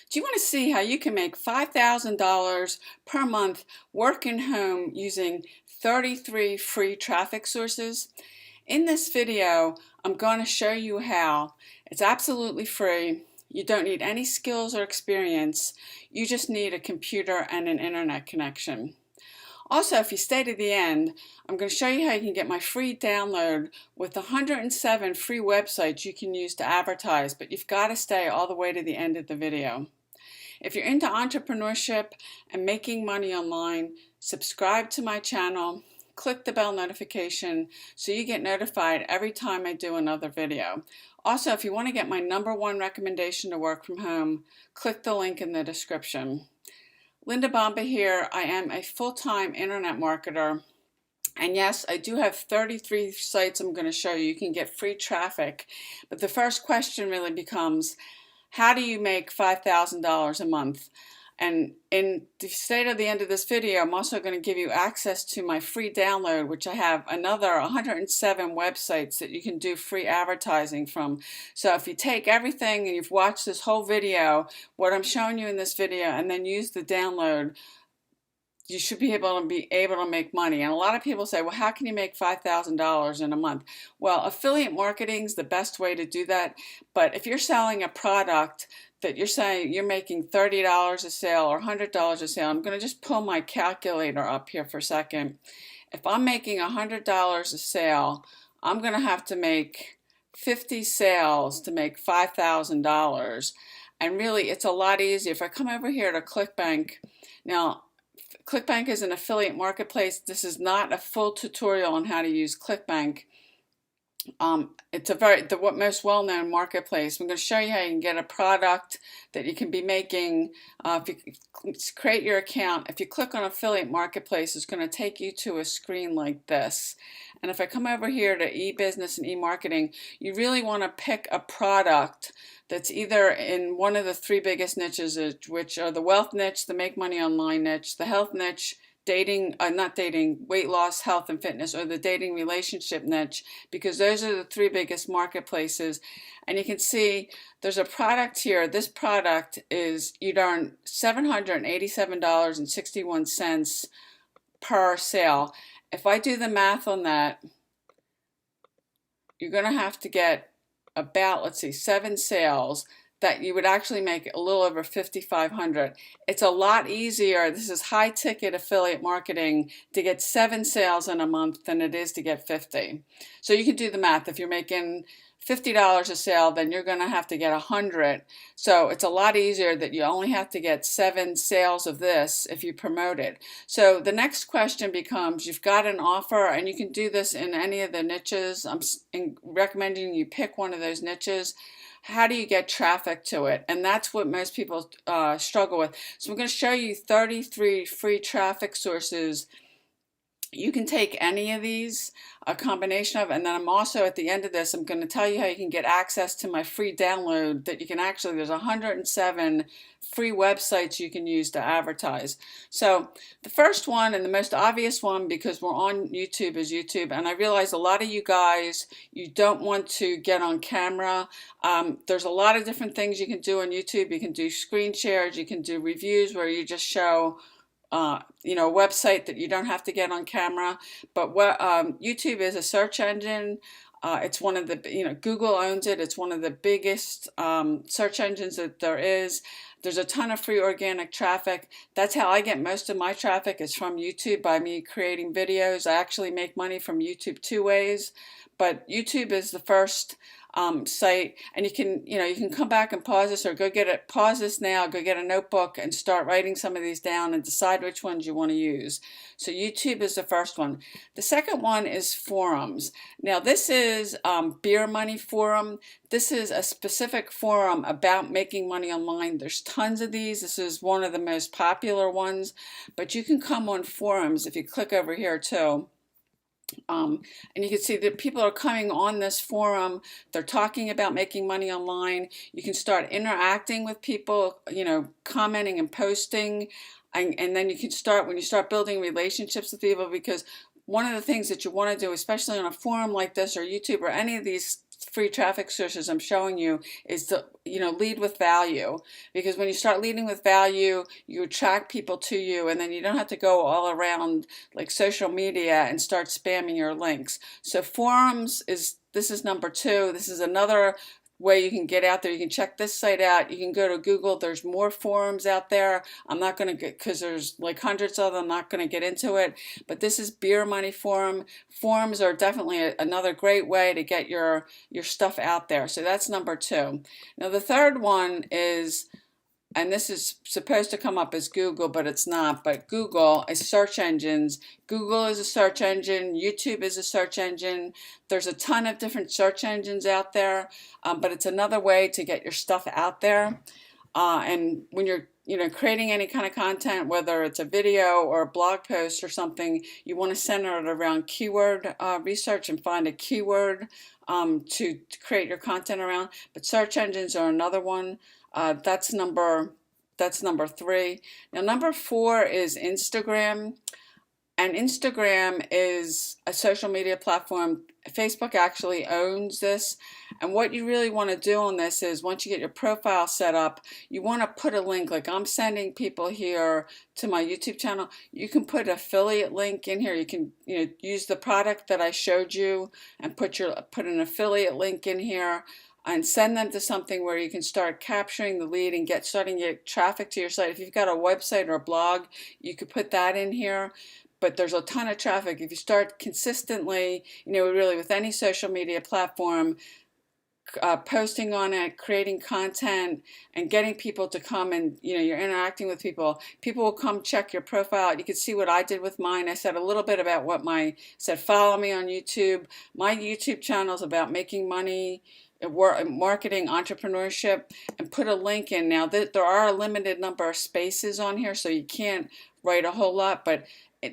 Do you want to see how you can make $5,000 per month working home using 33 free traffic sources? In this video, I'm going to show you how. It's absolutely free. You don't need any skills or experience. You just need a computer and an internet connection. Also, if you stay to the end, I'm going to show you how you can get my free download with 107 free websites you can use to advertise, but you've got to stay all the way to the end of the video. If you're into entrepreneurship and making money online, subscribe to my channel, click the bell notification so you get notified every time I do another video. Also, if you want to get my #1 recommendation to work from home, click the link in the description. Linda Bomba here. I am a full-time internet marketer. And yes, I do have 33 sites I'm going to show you. You can get free traffic. But the first question really becomes, how do you make $5,000 a month? And in the stay to the end of this video, I'm also going to give you access to my free download, which I have another 107 websites that you can do free advertising from. So if you take everything and you've watched this whole video, what I'm showing you in this video, and then use the download, you should be able to make money. And a lot of people say, well, how can you make $5,000 in a month? Well, affiliate marketing is the best way to do that. But if you're selling a product that you're saying you're making $30 a sale or $100 a sale, I'm going to just pull my calculator up here for a second. If I'm making $100 a sale, I'm going to have to make 50 sales to make $5,000. And really, it's a lot easier. If I come over here to ClickBank, now, ClickBank is an affiliate marketplace. This is not a full tutorial on how to use ClickBank. It's the most well-known marketplace. I'm going to show you how you can get a product that you can be making. If you create your account, if you click on affiliate marketplace, it's going to take you to a screen like this. And if I come over here to e-business and e-marketing, you really want to pick a product that's either in one of the three biggest niches, which are the wealth niche, the make money online niche, the health niche, weight loss, health and fitness, or the dating relationship niche, because those are the three biggest marketplaces. And you can see there's a product here. This product is, you'd earn $787.61 per sale. If I do the math on that, you're going to have to get about, let's see, 7 sales that you would actually make a little over $5,500. It's a lot easier. This is high ticket affiliate marketing to get 7 sales in a month than it is to get 50. So you can do the math. If you're making $50 a sale, then you're going to have to get 100. So it's a lot easier that you only have to get 7 sales of this if you promote it. So the next question becomes, you've got an offer, and you can do this in any of the niches. I'm recommending you pick one of those niches. How do you get traffic to it? And that's what most people struggle with. So I'm going to show you 33 free traffic sources. You can take any of these, a combination of, and then I'm also at the end of this, I'm going to tell you how you can get access to my free download that you can actually, there's 107 free websites you can use to advertise. So the first one and the most obvious one, because we're on YouTube, is YouTube. And I realize a lot of you guys, you don't want to get on camera. There's a lot of different things you can do on YouTube. You can do screen shares, you can do reviews where you just show a website that you don't have to get on camera. But YouTube is a search engine. It's one of the, Google owns it. It's one of the biggest search engines that there is. There's a ton of free organic traffic. That's how I get most of my traffic, is from YouTube, by me creating videos. I actually make money from YouTube 2 ways, but YouTube is the first site, and you can come back and pause this, or pause this now, go get a notebook and start writing some of these down and decide which ones you want to use. So YouTube is the first one. The second one is forums. Now this is Beer Money Forum. This is a specific forum about making money online. There's tons of these. This is one of the most popular ones, but you can come on forums if you click over here too. And you can see that people are coming on this forum. They're talking about making money online. You can start interacting with people, commenting and posting. And then you can start, when you start building relationships with people, because one of the things that you want to do, especially on a forum like this or YouTube or any of these free traffic sources I'm showing you is to, lead with value. Because when you start leading with value, you attract people to you, and then you don't have to go all around like social media and start spamming your links. So forums this is number 2. This is another way you can get out there. You can check this site out. You can go to Google. There's more forums out there. I'm not going to get, because there's like hundreds of them, I'm not going to get into it. But this is Beer Money Forum. Forums are definitely another great way to get your stuff out there. So that's number 2. Now the third one is, and this is supposed to come up as Google, but it's not. But Google is search engines. Google is a search engine. YouTube is a search engine. There's a ton of different search engines out there, but it's another way to get your stuff out there. And when you're creating any kind of content, whether it's a video or a blog post or something, you want to center it around keyword research and find a keyword to create your content around. But search engines are another one. That's number 3. Now number 4 is Instagram. And Instagram is a social media platform. Facebook actually owns this. And what you really want to do on this is, once you get your profile set up, you want to put a link. Like I'm sending people here to my YouTube channel. You can put an affiliate link in here. You can use the product that I showed you and put an affiliate link in here and send them to something where you can start capturing the lead and starting to get traffic to your site. If you've got a website or a blog, you could put that in here. But there's a ton of traffic. If you start consistently, really with any social media platform, posting on it, creating content, and getting people to come, and you're interacting with people. People will come check your profile. You can see what I did with mine. I said a little bit about said follow me on YouTube. My YouTube channel is about making money, marketing, entrepreneurship, and put a link in. Now there are a limited number of spaces on here, so you can't write a whole lot, but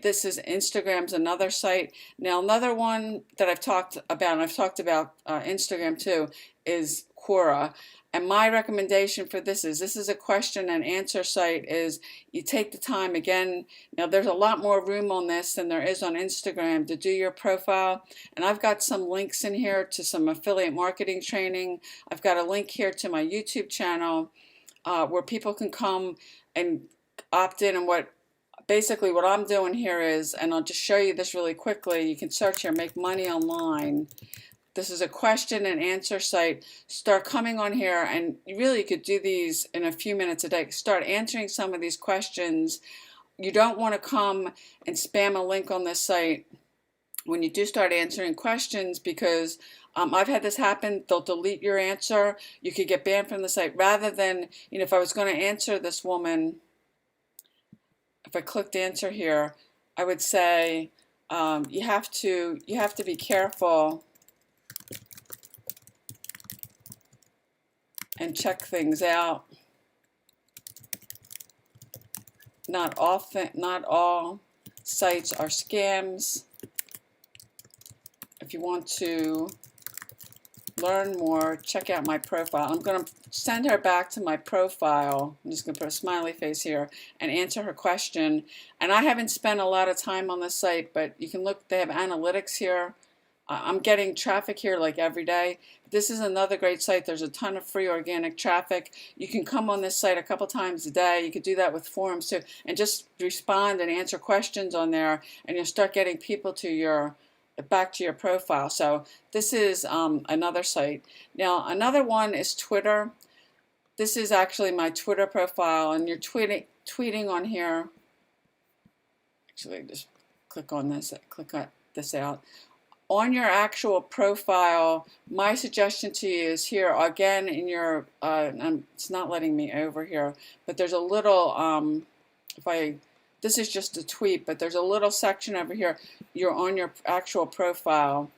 this is Instagram's another site. Now another one that I've talked about, and I've talked about Instagram too, is Quora. And my recommendation for this is a question and answer site. Is you take the time, again, now there's a lot more room on this than there is on Instagram to do your profile. And I've got some links in here to some affiliate marketing training. I've got a link here to my YouTube channel where people can come and opt in. And basically what I'm doing here is, and I'll just show you this really quickly, you can search here, make money online. This is a question and answer site. Start coming on here, and you really could do these in a few minutes a day. Start answering some of these questions. You don't want to come and spam a link on this site when you do start answering questions, because I've had this happen. They'll delete your answer. You could get banned from the site. Rather than, if I was going to answer this woman, if I clicked answer here, I would say you have to be careful and check things out. Not all sites are scams. If you want to learn more, check out my profile. I'm going to send her back to my profile. I'm just going to put a smiley face here and answer her question. And I haven't spent a lot of time on this site, but you can look, they have analytics here. I'm getting traffic here like every day. This is another great site. There's a ton of free organic traffic. You can come on this site a couple times a day. You could do that with forums too, and just respond and answer questions on there, and you'll start getting people to back to your profile. So this is another site. Now another one is Twitter. This is actually my Twitter profile, and you're tweeting on here. Actually, just click on this out. On your actual profile, my suggestion to you is here again in your. It's not letting me over here, but there's a little. This is just a tweet, but there's a little section over here. You're on your actual profile.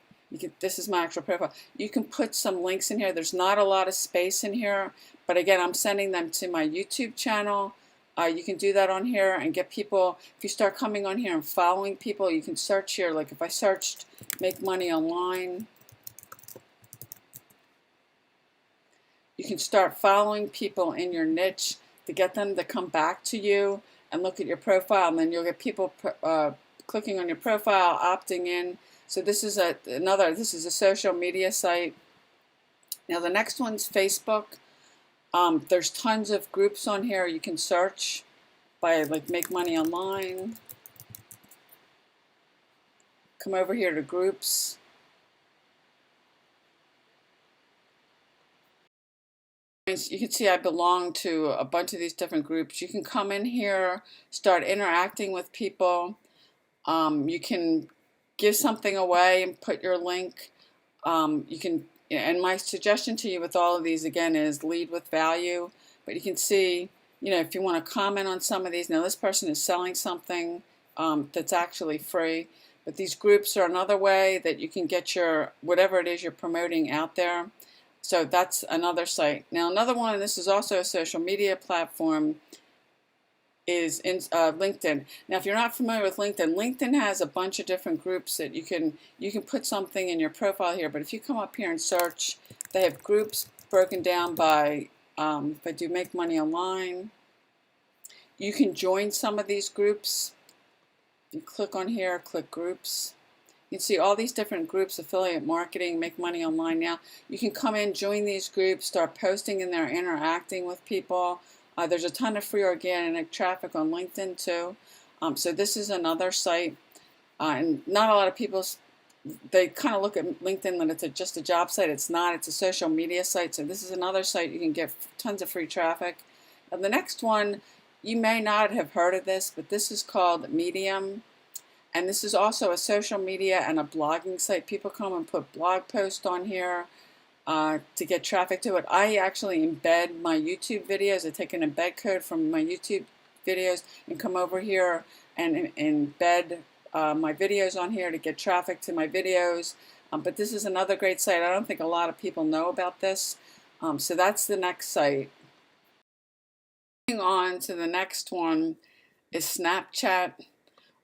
This is my actual profile. You can put some links in here. There's not a lot of space in here, but again, I'm sending them to my YouTube channel. You can do that on here and get people. If you start coming on here and following people, you can search here. Like if I searched make money online, you can start following people in your niche to get them to come back to you and look at your profile, and then you'll get people clicking on your profile, opting in. So this is a social media site. Now the next one's Facebook. There's tons of groups on here. You can search by like Make Money Online. Come over here to groups. You can see I belong to a bunch of these different groups. You can come in here, start interacting with people. You can give something away and put your link. You can, and my suggestion to you with all of these again is lead with value. But you can see, if you want to comment on some of these, now this person is selling something that's actually free. But these groups are another way that you can get your whatever it is you're promoting out there. So that's another site. Now another one, and this is also a social media platform, is in LinkedIn. Now if you're not familiar with LinkedIn, LinkedIn has a bunch of different groups that you can put something in your profile here. But if you come up here and search, they have groups broken down by, if I do Make Money Online, you can join some of these groups. You click on here, click groups. You can see all these different groups: affiliate marketing, Make Money Online. Now you can come in, join these groups, start posting in there, interacting with people. There's a ton of free organic traffic on LinkedIn too. So this is another site, and not a lot of people, they kind of look at LinkedIn that it's just a job site. It's not. It's a social media site. So this is another site you can get tons of free traffic. And the next one, you may not have heard of this, but this is called Medium. And this is also a social media and a blogging site. People come and put blog posts on here to get traffic to it. I actually embed my YouTube videos. I take an embed code from my YouTube videos and come over here and embed my videos on here to get traffic to my videos. But this is another great site. I don't think a lot of people know about this. So that's the next site. Moving on to the next one is Snapchat,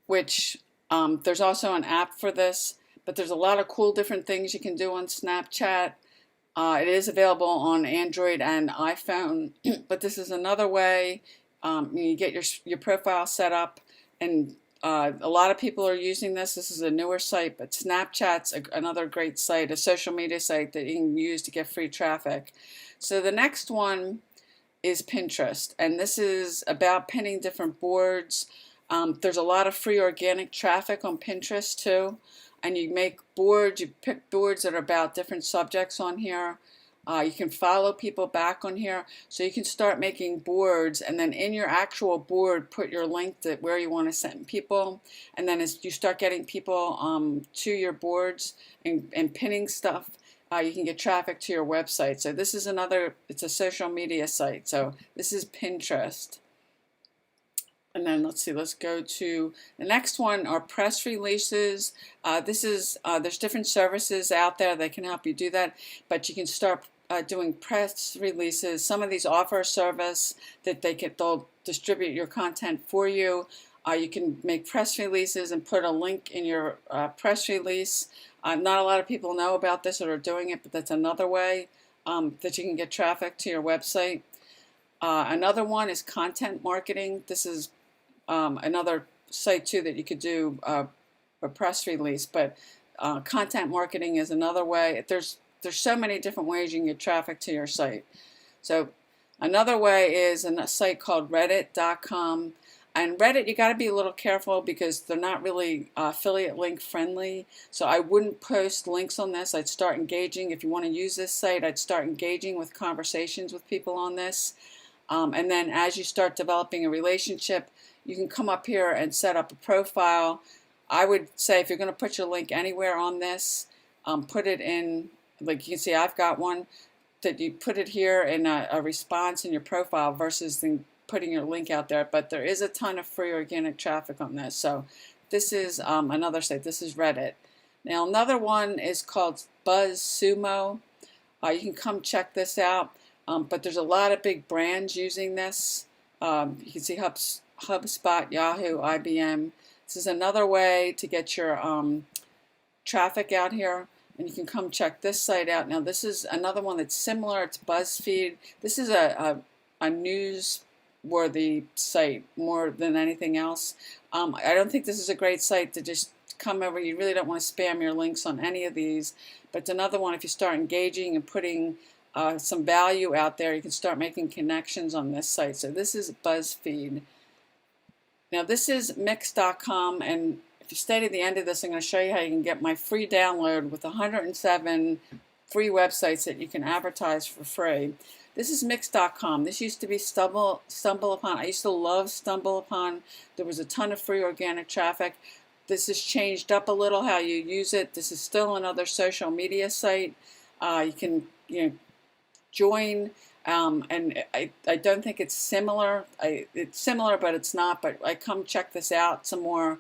which there's also an app for this, but there's a lot of cool different things you can do on Snapchat. It is available on Android and iPhone, but this is another way you get your profile set up, and a lot of people are using this. This is a newer site, but Snapchat's another great site, a social media site that you can use to get free traffic. So the next one is Pinterest, and this is about pinning different boards. There's a lot of free organic traffic on Pinterest too, and you make boards, you pick boards that are about different subjects on here. You can follow people back on here, so you can start making boards, and then in your actual board put your link to where you want to send people, and then as you start getting people to your boards and pinning stuff, you can get traffic to your website. So this is another, it's a social media site. So this is Pinterest. And then let's see, let's go to the next one, are press releases. There's different services out there that can help you do that, but you can start doing press releases. Some of these offer a service that they'll distribute your content for you. You can make press releases and put a link in your press release. Not a lot of people know about this or are doing it, but that's another way that you can get traffic to your website. Another one is content marketing. This is another site too that you could do a press release, but content marketing is another way. There's so many different ways you can get traffic to your site. So another way is a site called reddit.com. And Reddit, you got to be a little careful because they're not really affiliate link friendly. So I wouldn't post links on this. I'd start engaging. If you want to use this site, I'd start engaging with conversations with people on this. And then as you start developing a relationship, you can come up here and set up a profile. I would say if you're going to put your link anywhere on this, put it in, like you can see I've got one, that you put it here in a response in your profile versus putting your link out there. But there is a ton of free organic traffic on this. So this is another site. This is Reddit. Now another one is called BuzzSumo. You can come check this out. But there's a lot of big brands using this. You can see HubSpot, Yahoo, IBM. This is another way to get your traffic out here, and you can come check this site out. Now this is another one that's similar. It's BuzzFeed. This is a newsworthy site more than anything else. I don't think this is a great site to just come over. You really don't want to spam your links on any of these, but it's another one if you start engaging and putting some value out there, you can start making connections on this site. So this is BuzzFeed. Now this is Mix.com, and if you stay to the end of this, I'm going to show you how you can get my free download with 107 free websites that you can advertise for free. This is Mix.com. This used to be StumbleUpon. I used to love StumbleUpon. There was a ton of free organic traffic. This has changed up a little how you use it. This is still another social media site. You can join, and I don't think it's similar. It's similar, but it's not. But come check this out some more.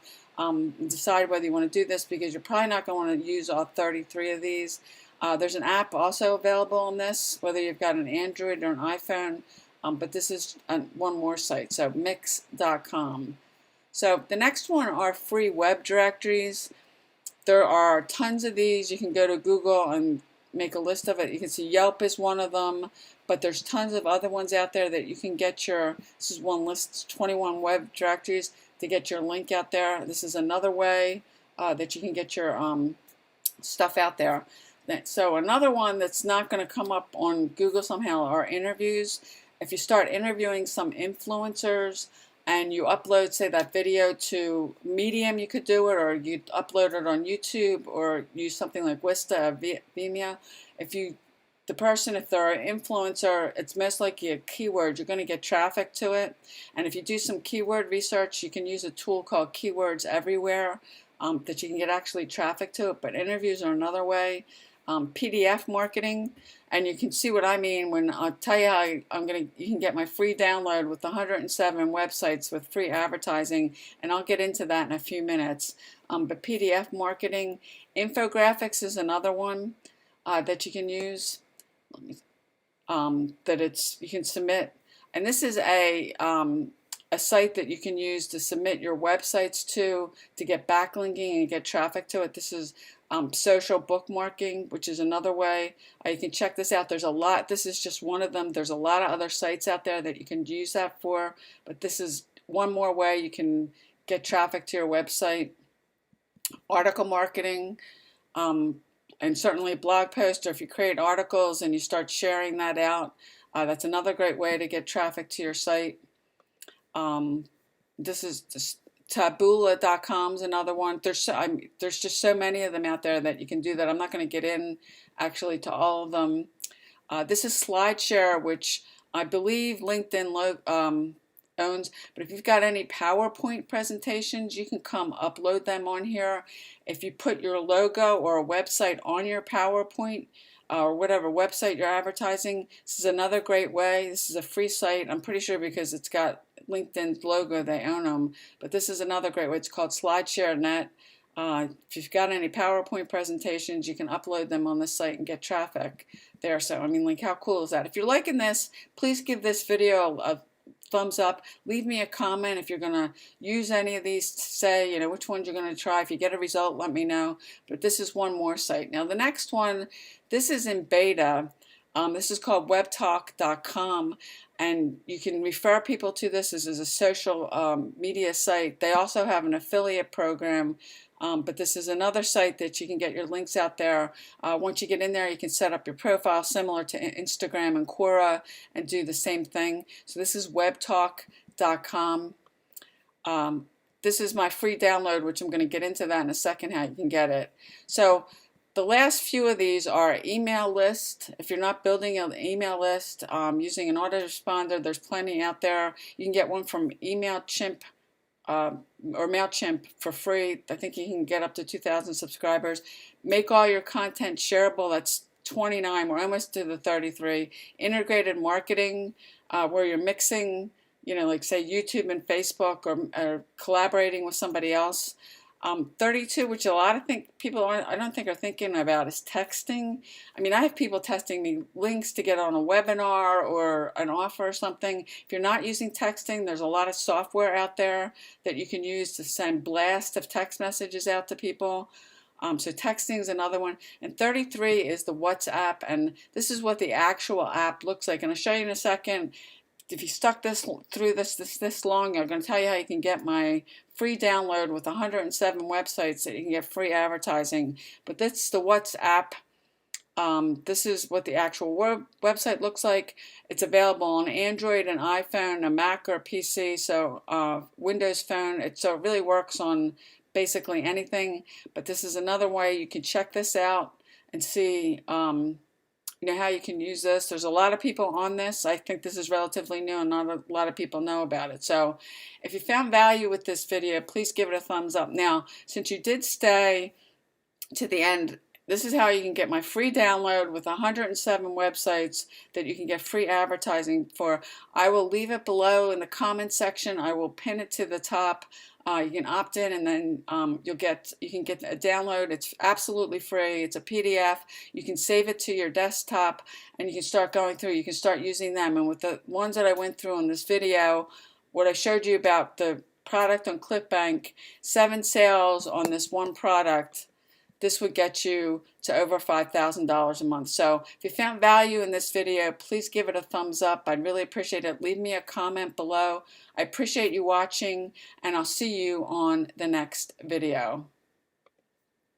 Decide whether you want to do this, because you're probably not going to want to use all 33 of these. There's an app also available on this, whether you've got an Android or an iPhone. But this is one more site, so Mix.com. So the next one are free web directories. There are tons of these. You can go to Google and make a list of it. You can see Yelp is one of them, but there's tons of other ones out there that you can get this is one list, 21 web directories to get your link out there. This is another way that you can get your stuff out there. So another one that's not going to come up on Google somehow are interviews. If you start interviewing some influencers and you upload, say, that video to Medium, you could do it, or you upload it on YouTube, or use something like Wista or Vimeo. If they're an influencer, it's most likely a keyword. You're going to get traffic to it. And if you do some keyword research, you can use a tool called Keywords Everywhere that you can get actually traffic to it. But interviews are another way. PDF marketing, and you can see what I mean when I'll tell you how you can get my free download with 107 websites with free advertising, and I'll get into that in a few minutes. But PDF marketing, infographics is another one that you can use. You can submit, and this is a site that you can use to submit your websites to get backlinking and get traffic to it. This is social bookmarking, which is another way. You can check this out. There's a lot. This is just one of them. There's a lot of other sites out there that you can use that for, but this is one more way you can get traffic to your website. Article marketing, and certainly blog posts, or if you create articles and you start sharing that out, that's another great way to get traffic to your site. This is just Taboola.com is another one. There's just so many of them out there that you can do that. I'm not going to get in actually to all of them. This is Slideshare, which I believe LinkedIn owns. But if you've got any PowerPoint presentations, you can come upload them on here. If you put your logo or a website on your PowerPoint, or whatever website you're advertising, this is another great way. This is a free site, I'm pretty sure, because it's got LinkedIn's logo, they own them. But this is another great way. It's called Slideshare.net. If you've got any PowerPoint presentations, you can upload them on this site and get traffic there. So, I mean, like, how cool is that? If you're liking this, please give this video a thumbs up. Leave me a comment if you're going to use any of these to say, which ones you're going to try. If you get a result, let me know. But this is one more site. Now, the next one, this is in beta. This is called WebTalk.com, and you can refer people to this. This is a social media site. They also have an affiliate program, but this is another site that you can get your links out there. Once you get in there, you can set up your profile similar to Instagram and Quora and do the same thing. So this is WebTalk.com. This is my free download, which I'm going to get into that in a second, how you can get it. So the last few of these are email list. If you're not building an email list using an autoresponder, there's plenty out there. You can get one from MailChimp or MailChimp for free. I think you can get up to 2,000 subscribers. Make all your content shareable. That's 29. We're almost to the 33. Integrated marketing, where you're mixing, like say YouTube and Facebook, or collaborating with somebody else. 32, which a lot of people I don't think are thinking about, is texting. I mean, I have people testing me links to get on a webinar or an offer or something. If you're not using texting, there's a lot of software out there that you can use to send blasts of text messages out to people. So texting is another one. And 33 is the WhatsApp, and this is what the actual app looks like. And I'll show you in a second. If you stuck through this long, I'm going to tell you how you can get my free download with 107 websites that you can get free advertising. But that's the WhatsApp This is what the actual website looks like. It's available on Android and iPhone, a Mac or a PC, so Windows phone. So it really works on basically anything. But this is another way you can check this out and see how you can use this. There's a lot of people on this. I think this is relatively new and not a lot of people know about it. So if you found value with this video, please give it a thumbs up. Now, since you did stay to the end, this is how you can get my free download with 107 websites that you can get free advertising for. I will leave it below in the comment section. I will pin it to the top. You can opt in, and then you can get a download. It's absolutely free. It's a PDF. You can save it to your desktop, and you can start going through. You can start using them. And with the ones that I went through in this video, what I showed you about the product on ClickBank, 7 sales on this one product, this would get you to over $5,000 a month. So if you found value in this video, please give it a thumbs up. I'd really appreciate it. Leave me a comment below. I appreciate you watching, and I'll see you on the next video.